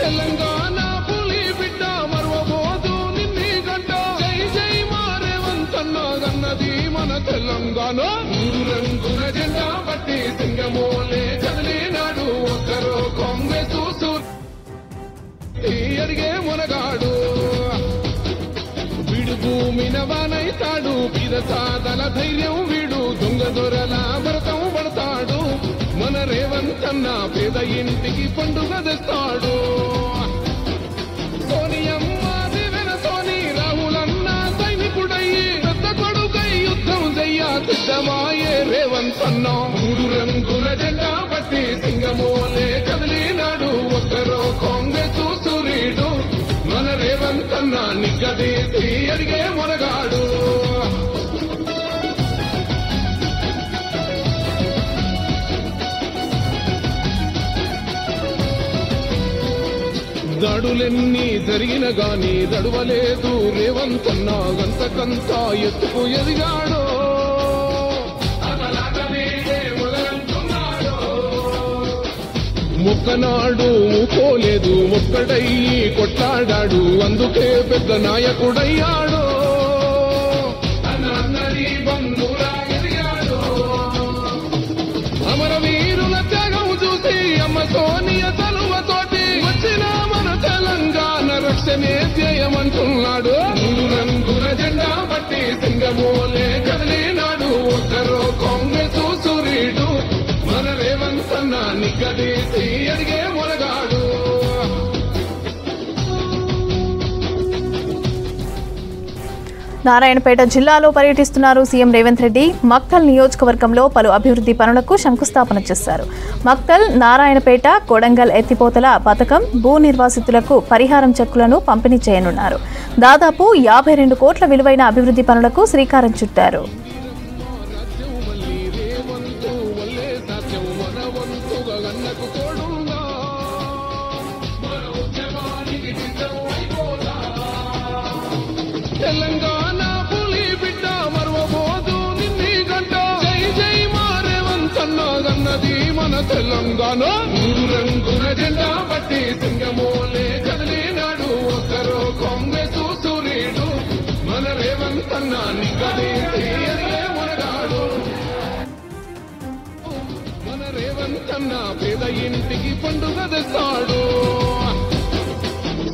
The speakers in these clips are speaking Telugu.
తెలంగాణ పులి బిడ్డ మరవబోదు నిన్ని గంట జై జై మారేవంతన్న గన్నది మన తెలంగాణ మూడు రంగుల జెండా పట్టి సింగమోలే కదిలినాడు ఒక్కరో కాంగ్రెస్ అడిగే మునగాడు వీడు భూమిన వానైతాడు పీద సాదల ధైర్యం వీడు దొంగ దొరల భరతం పడతాడు మన రేవంతన్న పేద ఇంటికి పండుగ తెస్తాడు సోనియమ్మ దివెన సోని రాహులన్న సైనికుడయ్యి పెద్ద కొడుకై యుద్ధం చెయ్య సిద్ధమాయే రేవంతన్న మూడు రంగుల జెండా పట్టి సింగమోలే కదిలినాడు ఒక్కరో కాంగ్రెస్ సూర్యుడు మన రేవంతన్న నిగ్గదీసి అడిగే మునగాడు దాడులెన్ని జరిగిన గాని దడువలేదు రేవంతన్న గంతకంతా ఎత్తుకు ఎదిగాడు మొక్కనాడు పోలేదు మొక్కడయ్యి కొట్లాడాడు అందుకే పెద్ద నాయకుడయ్యాడు అమరవీరుల త్యాగం చూసి అమ్మ సోనియ తలువతోటి వచ్చిన మన తెలంగాణ రక్షణే ధ్యేయమంటున్నాడు మూడు రంగుల జెండా పట్టి సింగమోలే కదిలినాడు ఒక్కరో కాంగ్రెస్ సూర్యుడు మన రేవంతన్న నిగ్గదీసి అడిగే మునగాడు నారాయణపేట జిల్లాలో పర్యటిస్తున్నారు సీఎం రేవంత్ రెడ్డి మక్తల్ నియోజకవర్గంలో పలు అభివృద్ధి పనులకు శంకుస్థాపన చేశారు మక్తల్ నారాయణపేట కొడంగల్ ఎత్తిపోతల పథకం భూ నిర్వాసితులకు పరిహారం చెక్కులను పంపిణీ చేయనున్నారు దాదాపు 52 కోట్ల విలువైన అభివృద్ధి పనులకు శ్రీకారం చుట్టారు తెలంగాణ పులి బిడ్డ మరవబోదు నిన్ని గంట జై జై మారేవంతన్న గన్నది మన తెలంగాణ మూడు రంగుల జెండా పట్టి సింగమోలే కదిలినాడు ఒక్కరో కాంగ్రెస్ సూర్యుడు మన రేవంతన్న నిగ్గదీసి అడిగే మునగాడు మన రేవంతన్న పేద ఇంటికి పండుగ తెస్తాడు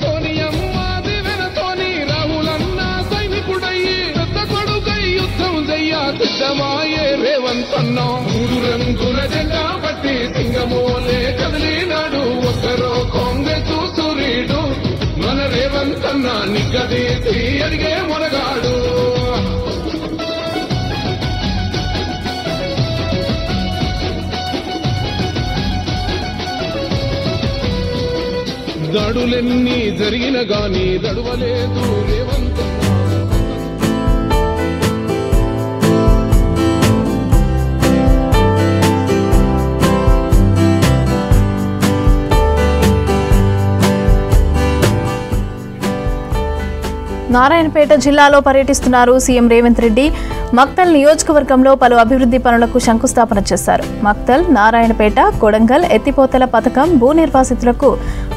సోనియమ్మ దివెన సోని రాహులన్న సైనికుడయ్యి పెద్ద కొడుకై యుద్ధం చెయ్య సిద్ధమాయే రేవంతన్న మూడు రంగుల జెండా పట్టి సింగమోలే కదిలినాడు ఒక్కరో కాంగ్రెస్ సూర్యుడు మన రేవంతన్న నిగ్గదీసి అడిగే మునగాడు దాడులెన్ని జరిగిన గాని దడువలేదు రేవంతన్న నారాయణపేట జిల్లాలో పర్యటిస్తున్నారు సీఎం రేవంత్ రెడ్డి మక్తల్ నియోజకవర్గంలో పలు అభివృద్ధి పనులకు శంకుస్థాపన చేశారు మక్తల్ నారాయణపేట కొడంగల్ ఎత్తిపోతల పథకం భూ నిర్వాసితులకు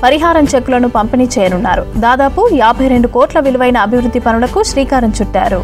పరిహారం చెక్కులను పంపిణీ చేయనున్నారు దాదాపు 52 కోట్ల విలువైన అభివృద్ధి పనులకు శ్రీకారం చుట్టారు